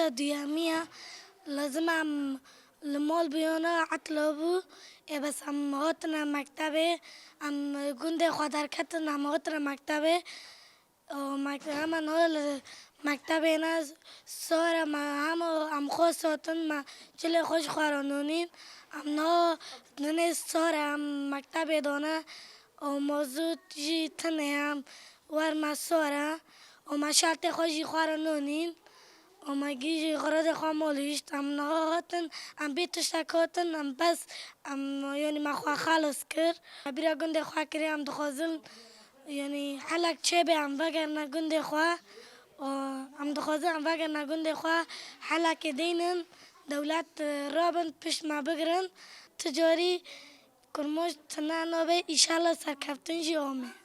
دیامیه لازم هم المال بیانا عطله بو بس هم هاتنا مکتبه هم گنده خودر کتن هم هاتنا مکتبه مکتب من حال مکتب اینا سارا ما هم خواست هاتن ما چلی خوش خوارانونین هم نا دنه سارا هم مکتب دانه و موضوع جی تنه هم ور ما سارا و ما شالت خوشی خوارانونین و ما گیجی غرض خامولیشت هم نا هاتن هم بیتش هاتن هم بس هم یعنی ما خواه خالص کر بیرا گنده خواه کری هم دخوازن یعنی حلق چه به هم وگر نگنده خواه و هم دخوازن هم وگر نگنده خواه حلق دینن دولت رابن پیش ما بگرن تجاری کرموش تنانو به ایشالا سرکفتن جی آمه